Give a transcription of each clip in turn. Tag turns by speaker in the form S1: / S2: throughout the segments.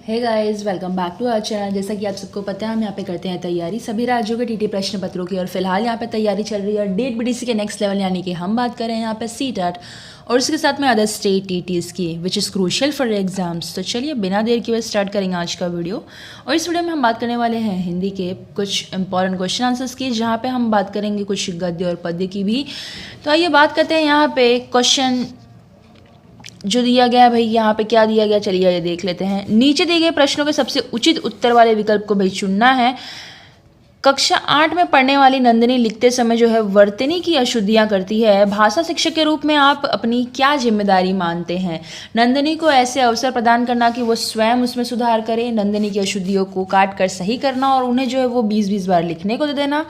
S1: Hey guys, welcome back to our channel. जैसा कि आप सबको पता है, हम यहाँ पे करते हैं तैयारी सभी राज्यों के टीटी प्रश्न पत्रों की। और फिलहाल यहाँ पे तैयारी चल रही है डेट बीडीसी के नेक्स्ट लेवल, यानी कि हम बात करें यहाँ पे सीटेट और उसके साथ में अदर स्टेट टीटीज़ की, which is crucial for exams. तो चलिए बिना देर के हुए स्टार्ट करेंगे आज का वीडियो। और इस वीडियो में हम बात करने वाले हैं हिंदी के कुछ इंपॉर्टेंट क्वेश्चन आंसर्स की, जहाँ पे हम बात करेंगे कुछ गद्य और पद्य की भी। तो आइए बात करते हैं यहाँ पे क्वेश्चन जो दिया गया है। भाई यहाँ पे क्या दिया गया, चलिए ये देख लेते हैं। नीचे दिए गए प्रश्नों के सबसे उचित उत्तर वाले विकल्प को भाई चुनना है। कक्षा 8 में पढ़ने वाली नंदिनी लिखते समय जो है वर्तनी की अशुद्धियां करती है। भाषा शिक्षक के रूप में आप अपनी क्या जिम्मेदारी मानते हैं? नंदिनी को ऐसे अवसर प्रदान करना कि वो स्वयं उसमें सुधार करे, नंदिनी की अशुद्धियों को काट कर सही करना और उन्हें जो है वो 20-20 बार लिखने को दे देना,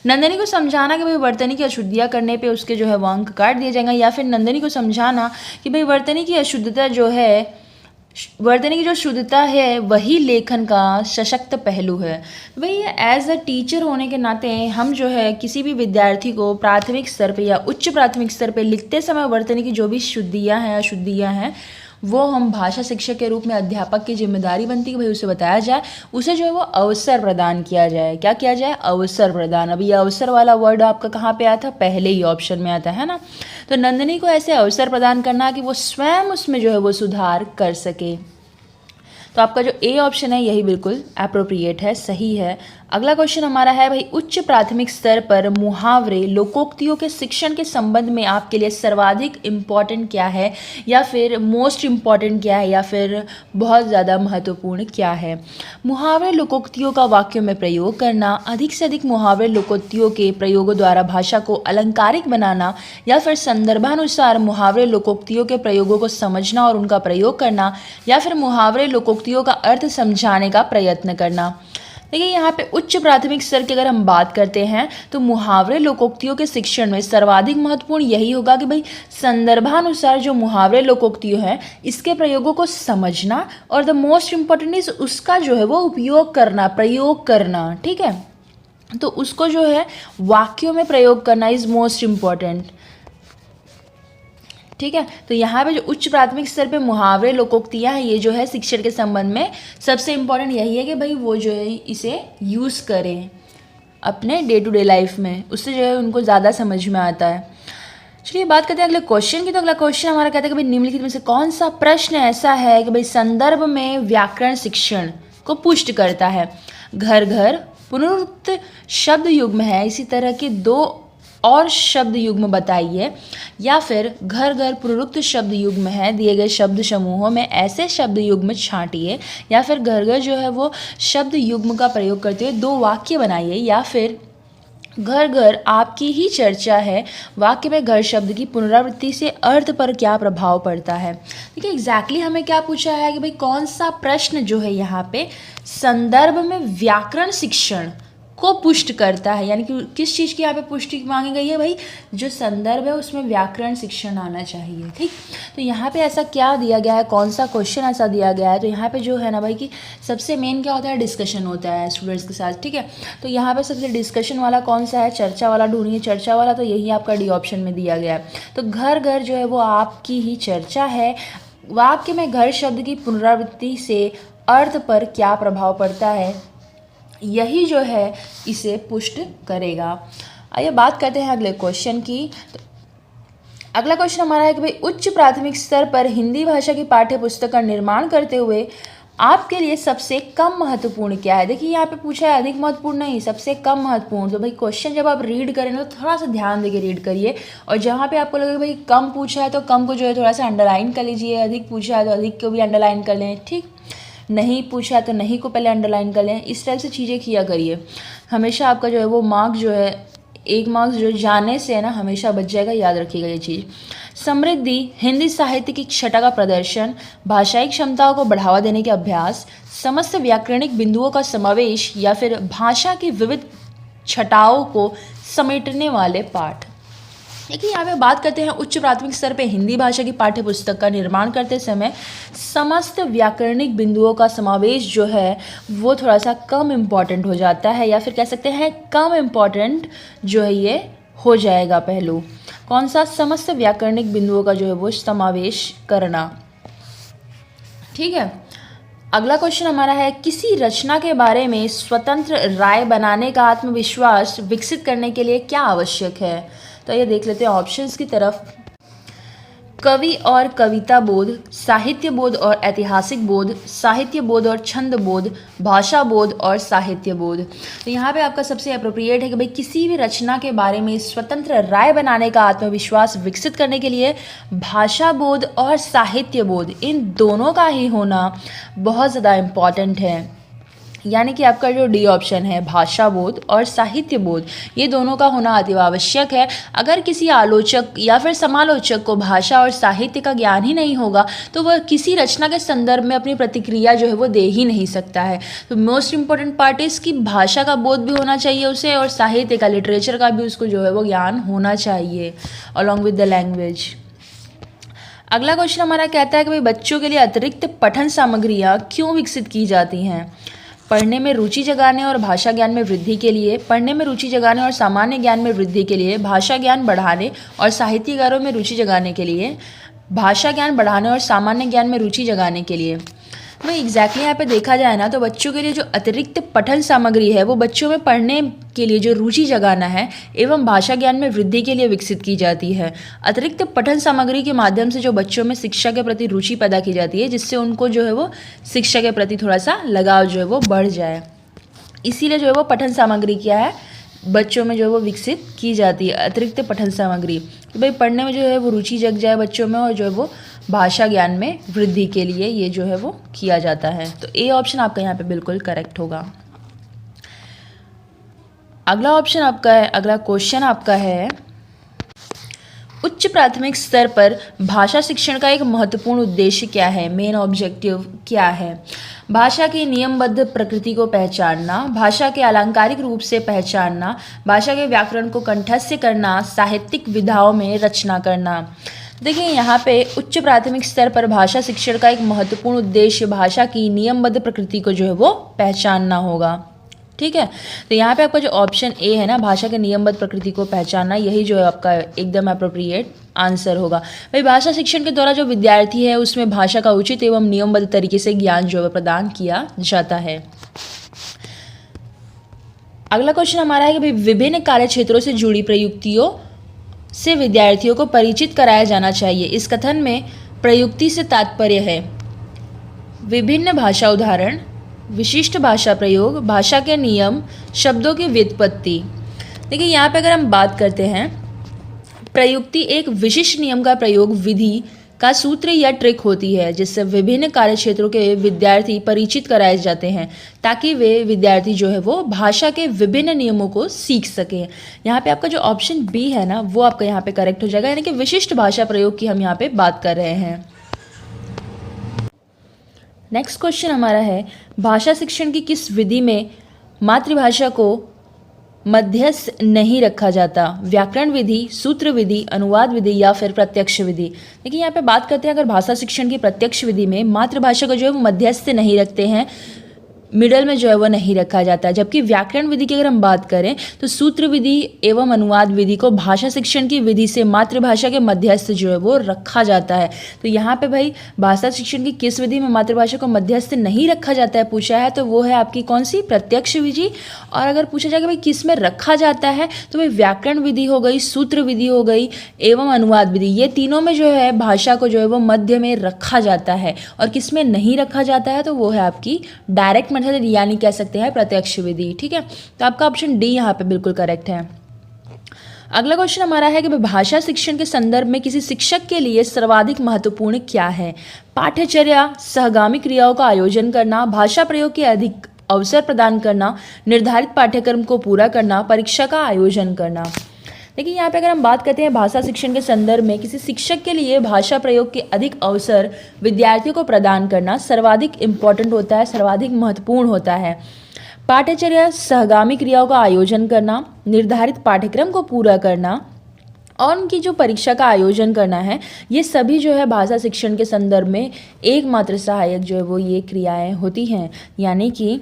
S1: नंदिनी को समझाना कि भाई वर्तनी की अशुद्धियाँ करने पे उसके जो है वो अंक काट दिए जाएंगे, या फिर नंदिनी को समझाना कि भाई वर्तनी की अशुद्धता जो है, वर्तनी की जो शुद्धता है वही लेखन का सशक्त पहलू है। भाई एज अ टीचर होने के नाते हम जो है किसी भी विद्यार्थी को प्राथमिक स्तर पे या उच्च प्राथमिक स्तर पे लिखते समय वर्तनी की जो भी शुद्धियाँ हैं अशुद्धियाँ हैं, वो हम भाषा शिक्षक के रूप में अध्यापक की जिम्मेदारी बनती है कि भाई उसे बताया जाए, उसे जो है वो अवसर प्रदान किया जाए। क्या किया जाए? अवसर प्रदान। अभी ये अवसर वाला वर्ड आपका कहाँ पे आया था? पहले ही ऑप्शन में आता है ना। तो नंदिनी को ऐसे अवसर प्रदान करना कि वो स्वयं उसमें जो है वो सुधार कर सके। तो आपका जो ए ऑप्शन है यही बिल्कुल अप्रोप्रिएट है, सही है। अगला क्वेश्चन हमारा है भाई, उच्च प्राथमिक स्तर पर मुहावरे लोकोक्तियों के शिक्षण के संबंध में आपके लिए सर्वाधिक इम्पॉर्टेंट क्या है, या फिर मोस्ट इम्पॉर्टेंट क्या है, या फिर बहुत ज़्यादा महत्वपूर्ण क्या है? मुहावरे लोकोक्तियों का वाक्यों में प्रयोग करना, अधिक से अधिक मुहावरे लोकोक्तियों के प्रयोगों द्वारा भाषा को अलंकारिक बनाना, या फिर संदर्भानुसार मुहावरे लोकोक्तियों के प्रयोगों को समझना और उनका प्रयोग करना, या फिर मुहावरे लोकोक्तियों का अर्थ समझाने का प्रयत्न करना। देखिए यहाँ पे उच्च प्राथमिक स्तर की अगर हम बात करते हैं तो मुहावरे लोकोक्तियों के शिक्षण में सर्वाधिक महत्वपूर्ण यही होगा कि भाई संदर्भानुसार जो मुहावरे लोकोक्तियों हैं इसके प्रयोगों को समझना, और द मोस्ट इम्पॉर्टेंट इज उसका जो है वो उपयोग करना, प्रयोग करना। ठीक है, तो उसको जो है वाक्यों में प्रयोग करना इज मोस्ट इम्पॉर्टेंट। ठीक है, तो यहाँ पे जो उच्च प्राथमिक स्तर पे मुहावरे लोकोक्तियाँ हैं, ये जो है शिक्षण के संबंध में सबसे इम्पॉर्टेंट यही है कि भाई वो जो है इसे यूज़ करें अपने डे टू डे लाइफ में, उससे जो है उनको ज़्यादा समझ में आता है। चलिए बात करते हैं अगले क्वेश्चन की। तो अगला क्वेश्चन हमारा कहता है कि भाई निम्नलिखित में से कौन सा प्रश्न ऐसा है कि भाई संदर्भ में व्याकरण शिक्षण को पुष्ट करता है? घर घर पुनरुक्त शब्द युग्म है, इसी तरह के दो और शब्द युग्म बताइए, या फिर घर घर पुनरुक्त शब्द युग्म है, दिए गए शब्द समूहों में ऐसे शब्द युग्म छांटिए, या फिर घर घर जो है वो शब्द युग्म का प्रयोग करते हुए दो वाक्य बनाइए, या फिर घर घर आपकी ही चर्चा है, वाक्य में घर शब्द की पुनरावृत्ति से अर्थ पर क्या प्रभाव पड़ता है। देखिए एग्जैक्टली हमें क्या पूछा है कि भाई कौन सा प्रश्न जो है यहाँ पे संदर्भ में व्याकरण शिक्षण को पुष्ट करता है, यानी कि किस चीज़ की यहाँ पे पुष्टि मांगी गई है? भाई जो संदर्भ है उसमें व्याकरण शिक्षण आना चाहिए। ठीक, तो यहाँ पे ऐसा क्या दिया गया है, कौन सा क्वेश्चन ऐसा दिया गया है? तो यहाँ पे जो है ना भाई कि सबसे मेन क्या होता है, डिस्कशन होता है स्टूडेंट्स के साथ। ठीक है, तो यहाँ पे सबसे डिस्कशन वाला कौन सा है? चर्चा वाला ढूंढिए, चर्चा वाला तो यही आपका डी ऑप्शन में दिया गया है। तो घर घर जो है वो आपकी ही चर्चा है, वाक्य में घर शब्द की पुनरावृत्ति से अर्थ पर क्या प्रभाव पड़ता है, यही जो है इसे पुष्ट करेगा। आइए बात करते हैं अगले क्वेश्चन की। तो अगला क्वेश्चन हमारा है कि भाई उच्च प्राथमिक स्तर पर हिंदी भाषा की पाठ्य पुस्तक का निर्माण करते हुए आपके लिए सबसे कम महत्वपूर्ण क्या है? देखिए यहाँ पे पूछा है अधिक महत्वपूर्ण नहीं, सबसे कम महत्वपूर्ण। तो भाई क्वेश्चन जब आप रीड करें ना तो थोड़ा सा ध्यान देके रीड करिए, और जहाँ पे आपको लगे भाई कम पूछा है तो कम को जो है थोड़ा सा अंडरलाइन कर लीजिए, अधिक पूछा है तो अधिक को भी अंडरलाइन कर लें। ठीक, नहीं पूछा तो नहीं को पहले अंडरलाइन कर लें। इस टाइप से चीज़ें किया करिए, हमेशा आपका जो है वो मार्क जो है एक मार्क्स जो जाने से है ना हमेशा बच जाएगा, याद रखिएगा ये चीज़। समृद्धि हिंदी साहित्य की छटा का प्रदर्शन, भाषाई क्षमताओं को बढ़ावा देने के अभ्यास, समस्त व्याकरणिक बिंदुओं का समावेश, या फिर भाषा की विविध छटाओं को समेटने वाले पाठ। देखिए यहाँ पे बात करते हैं उच्च प्राथमिक स्तर पे हिंदी भाषा की पाठ्य पुस्तक का निर्माण करते समय समस्त व्याकरणिक बिंदुओं का समावेश जो है वो थोड़ा सा कम इम्पॉर्टेंट हो जाता है, या फिर कह सकते हैं कम इम्पॉर्टेंट जो है ये हो जाएगा पहलू। कौन सा? समस्त व्याकरणिक बिंदुओं का जो है वो समावेश करना। ठीक है, अगला क्वेश्चन हमारा है, किसी रचना के बारे में स्वतंत्र राय बनाने का आत्मविश्वास विकसित करने के लिए क्या आवश्यक है? तो ये देख लेते हैं ऑप्शंस की तरफ। कवि और कविता बोध, साहित्य बोध और ऐतिहासिक बोध, साहित्य बोध और छंद बोध, भाषा बोध और साहित्य बोध। तो यहाँ पे आपका सबसे अप्रोप्रिएट है कि भाई किसी भी रचना के बारे में स्वतंत्र राय बनाने का आत्मविश्वास विकसित करने के लिए भाषा बोध और साहित्य बोध, इन दोनों का ही होना बहुत ज़्यादा इम्पॉर्टेंट है। यानी कि आपका जो डी ऑप्शन है, भाषा बोध और साहित्य बोध, ये दोनों का होना अति आवश्यक है। अगर किसी आलोचक या फिर समालोचक को भाषा और साहित्य का ज्ञान ही नहीं होगा तो वह किसी रचना के संदर्भ में अपनी प्रतिक्रिया जो है वो दे ही नहीं सकता है। तो मोस्ट इंपॉर्टेंट पार्ट इज कि भाषा का बोध भी होना चाहिए उसे, और साहित्य का, लिटरेचर का भी उसको जो है वो ज्ञान होना चाहिए अलॉन्ग विद द लैंग्वेज। अगला क्वेश्चन हमारा कहता है कि भाई बच्चों के लिए अतिरिक्त पठन सामग्रियाँ क्यों विकसित की जाती हैं? पढ़ने में रुचि जगाने और भाषा ज्ञान में वृद्धि के लिए, पढ़ने में रुचि जगाने और सामान्य ज्ञान में वृद्धि के लिए, भाषा ज्ञान बढ़ाने और साहित्यकारों में रुचि जगाने के लिए, भाषा ज्ञान बढ़ाने और सामान्य ज्ञान में रुचि जगाने के लिए। वही एग्जैक्टली यहाँ पे देखा जाए ना तो बच्चों के लिए जो अतिरिक्त पठन सामग्री है वो बच्चों में पढ़ने के लिए जो रुचि जगाना है एवं भाषा ज्ञान में वृद्धि के लिए विकसित की जाती है। अतिरिक्त पठन सामग्री के माध्यम से जो बच्चों में शिक्षा के प्रति रुचि पैदा की जाती है, जिससे उनको जो है वो शिक्षा के प्रति थोड़ा सा लगाव जो है वो बढ़ जाए। इसीलिए जो है वो पठन सामग्री क्या है, बच्चों में जो है वो विकसित की जाती है, अतिरिक्त पठन सामग्री, कि भाई पढ़ने में जो है वो रुचि जग जाए बच्चों में और जो है वो भाषा ज्ञान में वृद्धि के लिए ये जो है वो किया जाता है। तो ए ऑप्शन आपका यहाँ पे बिल्कुल करेक्ट होगा। अगला ऑप्शन आपका है, अगला क्वेश्चन आपका है, उच्च प्राथमिक स्तर पर भाषा शिक्षण का एक महत्वपूर्ण उद्देश्य क्या है? मेन ऑब्जेक्टिव क्या है? भाषा की नियमबद्ध प्रकृति को पहचानना, भाषा के अलंकारिक रूप से पहचानना, भाषा के व्याकरण को कंठस्थ करना, साहित्यिक विधाओं में रचना करना। देखिए यहाँ पे उच्च प्राथमिक स्तर पर भाषा शिक्षण का एक महत्वपूर्ण उद्देश्य भाषा की नियमबद्ध प्रकृति को जो है वो पहचानना होगा। ठीक है, तो यहाँ पे आपका जो ऑप्शन ए है ना, भाषा के नियमबद्ध प्रकृति को पहचानना, यही जो है आपका एकदम अप्रोप्रिएट आंसर होगा। भाई भाषा शिक्षण के द्वारा जो विद्यार्थी है उसमें भाषा का उचित एवं नियमबद्ध तरीके से ज्ञान जो है प्रदान किया जाता है। अगला क्वेश्चन हमारा है कि भाई विभिन्न कार्य क्षेत्रों से जुड़ी प्रयुक्तियों से विद्यार्थियों को परिचित कराया जाना चाहिए। इस कथन में प्रयुक्ति से तात्पर्य है विभिन्न भाषा उदाहरण, विशिष्ट भाषा प्रयोग, भाषा के नियम, शब्दों की व्युत्पत्ति। देखिए यहाँ पे अगर हम बात करते हैं, प्रयुक्ति एक विशिष्ट नियम का प्रयोग, विधि का सूत्र या ट्रिक होती है जिससे विभिन्न कार्य क्षेत्रों के विद्यार्थी परिचित कराए जाते हैं ताकि वे विद्यार्थी जो है वो भाषा के विभिन्न नियमों को सीख सकें। यहाँ पे आपका जो ऑप्शन बी है ना वो आपका यहाँ पे करेक्ट हो जाएगा, यानी कि विशिष्ट भाषा प्रयोग की हम यहाँ पे बात कर रहे हैं। नेक्स्ट क्वेश्चन हमारा है, भाषा शिक्षण की किस विधि में मातृभाषा को मध्यस्थ नहीं रखा जाता? व्याकरण विधि, सूत्र विधि, अनुवाद विधि या फिर प्रत्यक्ष विधि। देखिए यहाँ पे बात करते हैं, अगर भाषा शिक्षण की प्रत्यक्ष विधि में मातृभाषा को जो है वो मध्यस्थ नहीं रखते हैं, मिडल में जो है वो नहीं रखा जाता है। जबकि व्याकरण विधि की अगर हम बात करें तो सूत्र विधि एवं अनुवाद विधि को भाषा शिक्षण की विधि से मातृभाषा के मध्यस्थ जो है वो रखा जाता है। तो यहाँ पे भाई भाषा शिक्षण की किस विधि में मातृभाषा को मध्यस्थ नहीं रखा जाता है पूछा है, तो वो है आपकी कौन सी? प्रत्यक्ष विधि। और अगर पूछा जाए कि भाई किस में रखा जाता है, तो भाई व्याकरण विधि हो गई, सूत्र विधि हो गई एवं अनुवाद विधि, ये तीनों में जो है भाषा को जो है वो मध्य में रखा जाता है। और किस में नहीं रखा जाता है, तो वो है आपकी डायरेक्ट मेथड यानी कह सकते हैं प्रत्यक्ष विधि। ठीक है, तो आपका ऑप्शन डी यहाँ पे बिल्कुल करेक्ट है। अगला क्वेश्चन हमारा है कि भाषा शिक्षण के संदर्भ में किसी शिक्षक के लिए सर्वाधिक महत्वपूर्ण क्या है? पाठ्यचर्या, सहगामी क्रियाओं का आयोजन करना, भाषा प्रयोग के अधिक अवसर प्रदान करना, निर्धारित पाठ्यक्रम को पूरा करना, परीक्षा का आयोजन करना। देखिए यहाँ पे अगर हम बात करते हैं भाषा शिक्षण के संदर्भ में किसी शिक्षक के लिए भाषा प्रयोग के अधिक अवसर विद्यार्थियों को प्रदान करना सर्वाधिक इम्पॉर्टेंट होता है, सर्वाधिक महत्वपूर्ण होता है। पाठ्यचर्या, सहगामी क्रियाओं का आयोजन करना, निर्धारित पाठ्यक्रम को पूरा करना और उनकी जो परीक्षा का आयोजन करना है, ये सभी जो है भाषा शिक्षण के संदर्भ में एकमात्र सहायक जो है वो ये क्रियाएँ होती हैं। यानी कि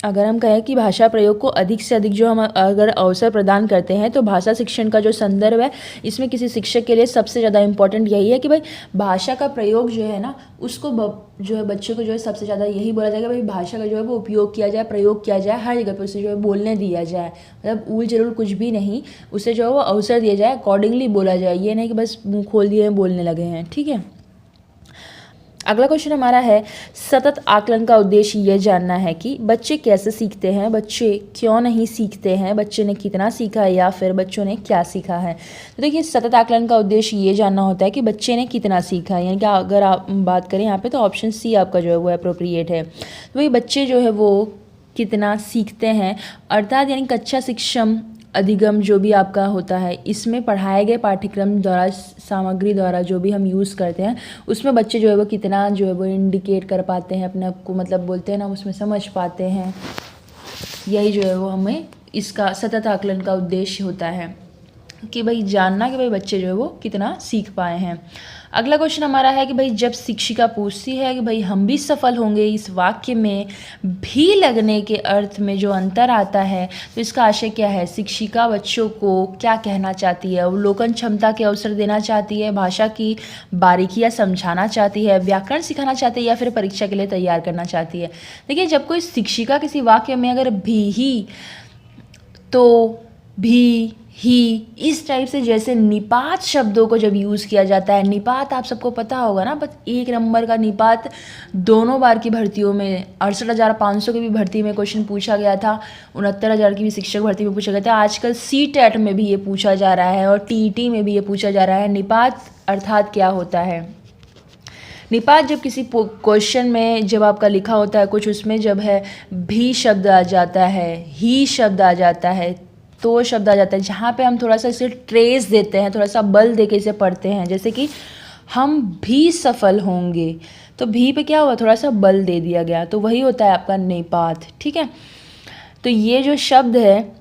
S1: अगर हम कहें कि भाषा प्रयोग को अधिक से अधिक जो हम अगर अवसर प्रदान करते हैं तो भाषा शिक्षण का जो संदर्भ है इसमें किसी शिक्षक के लिए सबसे ज़्यादा इम्पोर्टेंट यही है कि भाई भाषा का प्रयोग जो है ना उसको जो है बच्चे को जो है सबसे ज़्यादा यही बोला जाएगा भाई भाषा का जो है वो उपयोग किया जाए, प्रयोग किया जाए, हर जगह पर उसे जो है बोलने दिया जाए, मतलब ऊल जरूर कुछ भी नहीं, उसे जो है वो अवसर दिया जाए, अकॉर्डिंगली बोला जाए, ये नहीं कि बस मुँह खोल दिए बोलने लगे हैं। ठीक है, अगला क्वेश्चन हमारा है सतत आकलन का उद्देश्य यह जानना है कि बच्चे कैसे सीखते हैं, बच्चे क्यों नहीं सीखते हैं, बच्चे ने कितना सीखा है या फिर बच्चों ने क्या सीखा है। तो देखिए सतत आकलन का उद्देश्य ये जानना होता है कि बच्चे ने कितना सीखा है, यानी कि अगर आप बात करें यहाँ पे तो ऑप्शन सी आपका जो है वो अप्रोप्रिएट है। तो भाई बच्चे जो है वो कितना सीखते हैं अर्थात यानी कक्षा शिक्षम अधिगम जो भी आपका होता है इसमें पढ़ाए गए पाठ्यक्रम द्वारा सामग्री द्वारा जो भी हम यूज़ करते हैं उसमें बच्चे जो है वो कितना जो है वो इंडिकेट कर पाते हैं अपने आप को, मतलब बोलते हैं ना उसमें समझ पाते हैं, यही जो है वो हमें इसका सतत आकलन का उद्देश्य होता है कि भाई जानना कि भाई बच्चे जो है वो कितना सीख पाए हैं। अगला क्वेश्चन हमारा है कि भाई जब शिक्षिका पूछती है कि भाई हम भी सफल होंगे, इस वाक्य में भी लगने के अर्थ में जो अंतर आता है तो इसका आशय क्या है। शिक्षिका बच्चों को क्या कहना चाहती है, अवलोकन क्षमता के अवसर देना चाहती है, भाषा की बारीकियां समझाना चाहती है, व्याकरण सिखाना चाहती है या फिर परीक्षा के लिए तैयार करना चाहती है। देखिए जब कोई शिक्षिका किसी वाक्य में अगर भी ही तो भी ही इस टाइप से जैसे निपात शब्दों को जब यूज़ किया जाता है, निपात आप सबको पता होगा ना, बस 1 नंबर का निपात दोनों बार की भर्तियों में 68,500 की भी भर्ती में क्वेश्चन पूछा गया था, 69,000 की भी शिक्षक भर्ती में पूछा गया था, आजकल CTET में भी ये पूछा जा रहा है और TET में भी ये पूछा जा रहा है। निपात अर्थात क्या होता है। निपात जब किसी क्वेश्चन में जब आपका लिखा होता है कुछ, उसमें जब है भी शब्द आ जाता है, ही शब्द आ जाता है, तो शब्द आ जाता है, जहाँ पे हम थोड़ा सा इसे ट्रेस देते हैं, थोड़ा सा बल दे के इसे पढ़ते हैं, जैसे कि हम भी सफल होंगे, तो भी पे क्या हुआ, थोड़ा सा बल दे दिया गया, तो वही होता है आपका निपात। ठीक है, तो ये जो शब्द है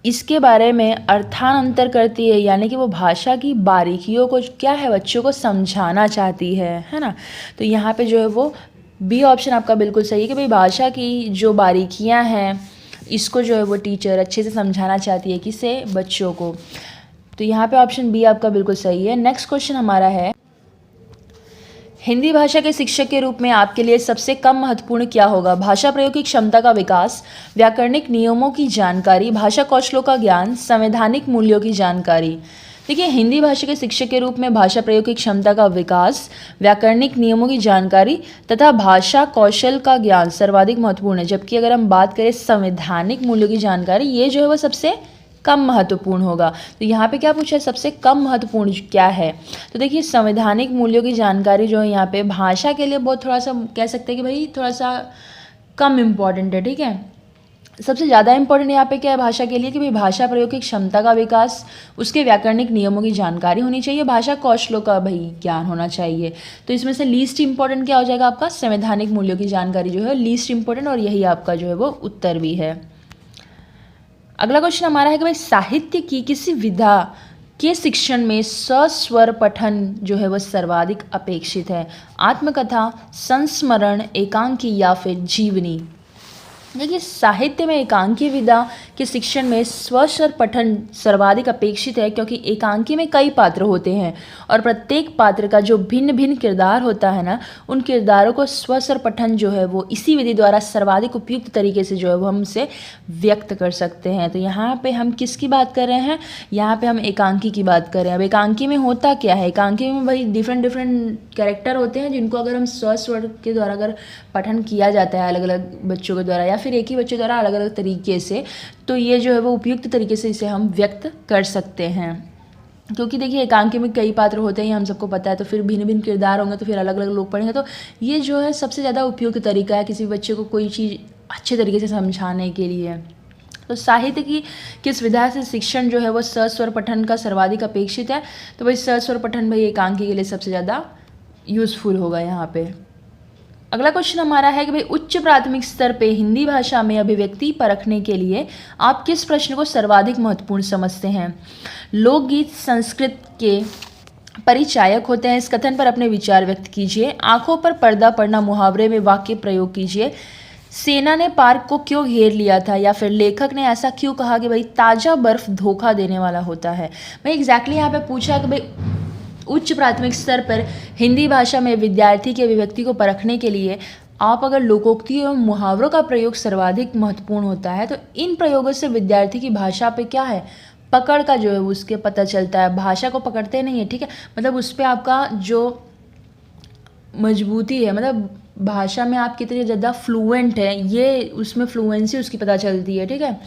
S1: इसके बारे में अर्थांतर करती है, यानी कि वो भाषा की बारीकियों को क्या है बच्चों को समझाना चाहती है ना। तो यहाँ पे जो है वो बी ऑप्शन आपका बिल्कुल सही है कि भाई भाषा की जो बारीकियाँ हैं इसको जो है वो टीचर अच्छे से समझाना चाहती है, किसे, बच्चों को। तो यहाँ पे ऑप्शन बी आपका बिल्कुल सही है। नेक्स्ट क्वेश्चन हमारा है हिंदी भाषा के शिक्षक के रूप में आपके लिए सबसे कम महत्वपूर्ण क्या होगा। भाषा प्रयोग की क्षमता का विकास, व्याकरणिक नियमों की जानकारी, भाषा कौशलों का ज्ञान, संवैधानिक मूल्यों की जानकारी। देखिए हिंदी भाषा के शिक्षक के रूप में भाषा प्रयोग की क्षमता का विकास, व्याकरणिक नियमों की जानकारी तथा भाषा कौशल का ज्ञान सर्वाधिक महत्वपूर्ण है, जबकि अगर हम बात करें संवैधानिक मूल्यों की जानकारी ये जो है वो सबसे कम महत्वपूर्ण होगा। तो यहाँ पे क्या पूछा है, सबसे कम महत्वपूर्ण क्या है। तो देखिए संवैधानिक मूल्यों की जानकारी जो है यहाँ पे भाषा के लिए बहुत थोड़ा सा कह सकते हैं कि भाई थोड़ा सा कम इम्पॉर्टेंट है। ठीक है, सबसे ज़्यादा इंपॉर्टेंट यहाँ पे क्या है भाषा के लिए कि भाई भाषा प्रयोग की क्षमता का विकास, उसके व्याकरणिक नियमों की जानकारी होनी चाहिए, भाषा कौशलों का भाई ज्ञान होना चाहिए। तो इसमें से लीस्ट इंपॉर्टेंट क्या हो जाएगा आपका, संवैधानिक मूल्यों की जानकारी जो है लीस्ट इंपॉर्टेंट, और यही आपका जो है वो उत्तर भी है। अगला क्वेश्चन हमारा है कि भाई साहित्य की किसी विधा के शिक्षण में सस्वर पठन जो है वह सर्वाधिक अपेक्षित है। आत्मकथा, संस्मरण, एकांकी या फिर जीवनी। देखिए साहित्य में एकांकी विधा के शिक्षण में स्वस्वर पठन सर्वाधिक अपेक्षित है, क्योंकि एकांकी में कई पात्र होते हैं और प्रत्येक पात्र का जो भिन्न भिन्न किरदार होता है ना, उन किरदारों को स्वस्वर पठन जो है वो इसी विधि द्वारा सर्वाधिक उपयुक्त तरीके से जो है वो हम उसे व्यक्त कर सकते हैं। तो यहाँ पे हम किसकी बात कर रहे हैं, यहाँ पे हम एकांकी की बात कर रहे हैं। अब एकांकी में होता क्या है, एकांकी में भाई डिफरेंट कैरेक्टर होते हैं जिनको अगर हम स्वस्वर के द्वारा अगर पठन किया जाता है अलग अलग बच्चों के द्वारा या फिर एक ही बच्चे द्वारा अलग अलग तरीके से, तो ये जो है वो उपयुक्त तरीके से इसे हम व्यक्त कर सकते हैं। क्योंकि देखिए एकांकी में कई पात्र होते हैं, हम सबको पता है, तो फिर भिन्न भिन्न किरदार होंगे तो फिर अलग अलग लोग पढ़ेंगे, तो ये जो है सबसे ज़्यादा उपयुक्त तरीका है किसी बच्चे को कोई चीज़ अच्छे तरीके से समझाने के लिए। तो साहित्य की किस विधा से शिक्षण जो है वो सस्वर पठन का सर्वाधिक अपेक्षित है, तो भाई सस्वर पठन भाई एकांकी के लिए सबसे ज़्यादा यूज़फुल होगा यहाँ पे। अगला क्वेश्चन हमारा है कि भाई उच्च प्राथमिक स्तर पे हिंदी भाषा में अभिव्यक्ति परखने के लिए आप किस प्रश्न को सर्वाधिक महत्वपूर्ण समझते हैं। लोकगीत संस्कृत के परिचायक होते हैं, इस कथन पर अपने विचार व्यक्त कीजिए। आंखों पर पर्दा पड़ना मुहावरे में वाक्य प्रयोग कीजिए। सेना ने पार्क को क्यों घेर लिया था, या फिर लेखक ने ऐसा क्यों कहा कि भाई ताज़ा बर्फ धोखा देने वाला होता है। भाई एग्जैक्टली यहाँ पे पूछा कि भाई उच्च प्राथमिक स्तर पर हिंदी भाषा में विद्यार्थी की अभिव्यक्ति को परखने के लिए आप अगर लोकोक्ति एवं मुहावरों का प्रयोग सर्वाधिक महत्वपूर्ण होता है, तो इन प्रयोगों से विद्यार्थी की भाषा पे क्या है, पकड़ का जो है उसके पता चलता है। भाषा को पकड़ते नहीं है, ठीक है, मतलब उस पर आपका जो मजबूती है, मतलब भाषा में आप कितने ज़्यादा फ्लुएंट है, ये उसमें फ्लुएंसी उसकी पता चलती है, ठीक है।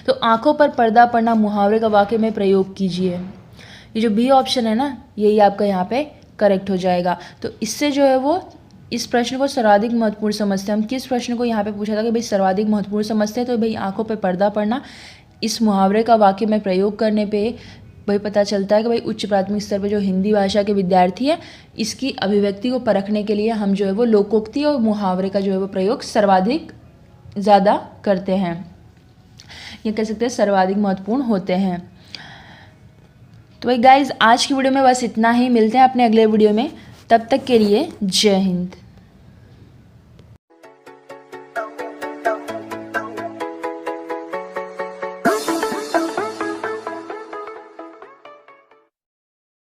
S1: तो आंखों पर पर्दा पड़ना मुहावरे का वाक्य में प्रयोग कीजिए। ये जो बी ऑप्शन है ना, यही आपका यहाँ पे करेक्ट हो जाएगा। तो इससे जो है वो इस प्रश्न को सर्वाधिक महत्वपूर्ण समझते हैं। हम किस प्रश्न को यहाँ पे पूछा था कि भाई सर्वाधिक महत्वपूर्ण समझते हैं, तो भाई आंखों पे पर्दा पड़ना इस मुहावरे का वाक्य में प्रयोग करने पे भाई पता चलता है कि भाई उच्च प्राथमिक स्तर पे जो हिंदी भाषा के विद्यार्थी है, इसकी अभिव्यक्ति को परखने के लिए हम जो है वो लोकोक्ति और मुहावरे का जो है वो प्रयोग सर्वाधिक ज़्यादा करते हैं, ये कह सकते हैं सर्वाधिक महत्वपूर्ण होते हैं। तो भाई गाइज आज की वीडियो में बस इतना ही, मिलते हैं अपने अगले वीडियो में, तब तक के लिए जय हिंद।